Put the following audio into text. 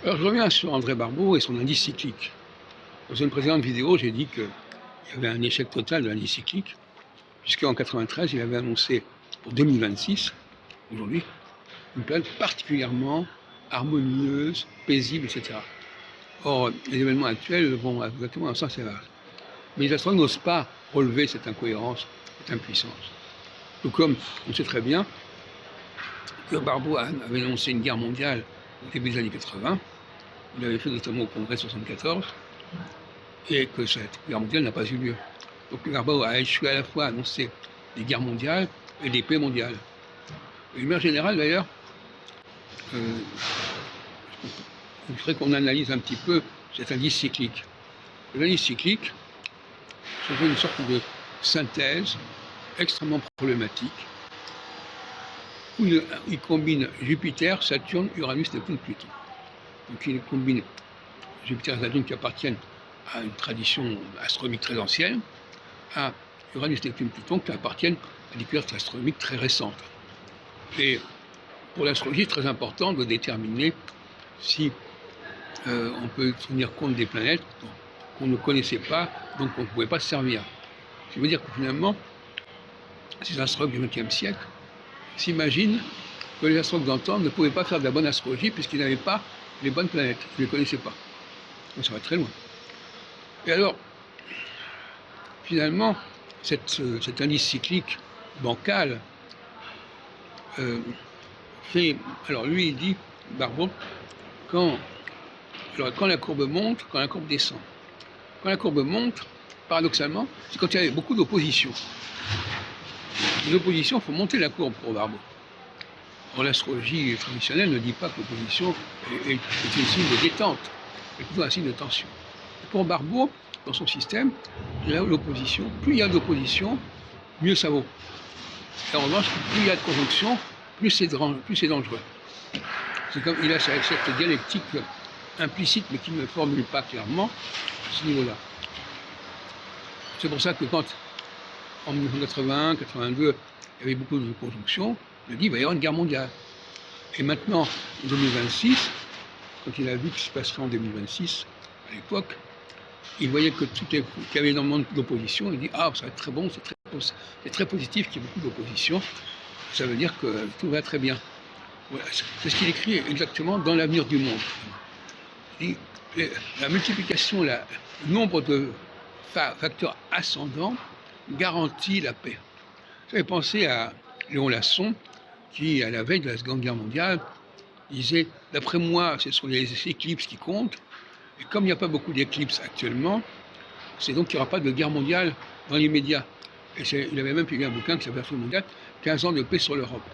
Alors je reviens sur André Barbeau et son indice cyclique. Dans une précédente vidéo, j'ai dit qu'il y avait un échec total de l'indice cyclique, puisqu'en 1993, il avait annoncé pour 2026, aujourd'hui, une période particulièrement harmonieuse, paisible, etc. Or, les événements actuels vont exactement dans le sens inverse. Mais les astronomes n'osent pas relever cette incohérence, cette impuissance. Tout comme on sait très bien que Barbeau avait annoncé une guerre mondiale au début des années 80, il l'avait fait notamment au Congrès 74, et que cette guerre mondiale n'a pas eu lieu. Donc Barbeau a échoué à la fois à annoncer des guerres mondiales et des paix mondiales. Et de manière générale, d'ailleurs, il faudrait qu'on analyse un petit peu cet indice cyclique. L'indice cyclique, c'est une sorte de synthèse extrêmement problématique où il combine Jupiter, Saturne, Uranus, Neptune, Pluton. Donc il combine Jupiter et Saturne qui appartiennent à une tradition astronomique très ancienne, à Uranus, Neptune, Pluton qui appartiennent à des découvertes astronomiques très récentes. Et pour l'astrologie, c'est très important de déterminer si on peut tenir compte des planètes qu'on ne connaissait pas, donc on ne pouvait pas se servir. Ce qui veut dire que finalement, ces astrologues du XXe siècle s'imaginent que les astrologues d'antan ne pouvaient pas faire de la bonne astrologie puisqu'ils n'avaient pas les bonnes planètes, ils ne les connaissaient pas. Donc ça va très loin. Et alors, finalement, cet indice cyclique bancal fait... Alors lui, il dit, Barbeau, quand la courbe monte, quand la courbe descend. Quand la courbe monte, paradoxalement, c'est quand il y a beaucoup d'opposition. L'opposition, il faut monter la courbe pour Barbeau. Or, l'astrologie traditionnelle ne dit pas que l'opposition est une signe de détente, mais plutôt un signe de tension. Et pour Barbeau, dans son système, l'opposition, plus il y a d'opposition, mieux ça vaut. Et en revanche, plus il y a de conjonction, plus c'est dangereux. C'est comme il a cette dialectique implicite, mais qui ne formule pas clairement à ce niveau-là. C'est pour ça que quand, en 1981, 82, il y avait beaucoup de conjonctions, il a dit qu'il va y avoir une guerre mondiale. Et maintenant, en 2026, quand il a vu ce qui se passerait en 2026, à l'époque, il voyait que qu'il y avait énormément d'opposition. Il dit « Ah, ça va être très bon, c'est très positif qu'il y ait beaucoup d'opposition. Ça veut dire que tout va très bien. » Voilà, c'est ce qu'il écrit exactement dans l'avenir du monde. Il dit, la multiplication, le nombre de facteurs ascendants garantit la paix. J'avais pensé à Léon Lasson, qui, à la veille de la Seconde Guerre mondiale, disait « D'après moi, ce sont les éclipses qui comptent, et comme il n'y a pas beaucoup d'éclipses actuellement, c'est donc qu'il n'y aura pas de guerre mondiale dans l'immédiat. » Et il avait même publié un bouquin qui s'appelle « 15 ans de paix sur l'Europe ».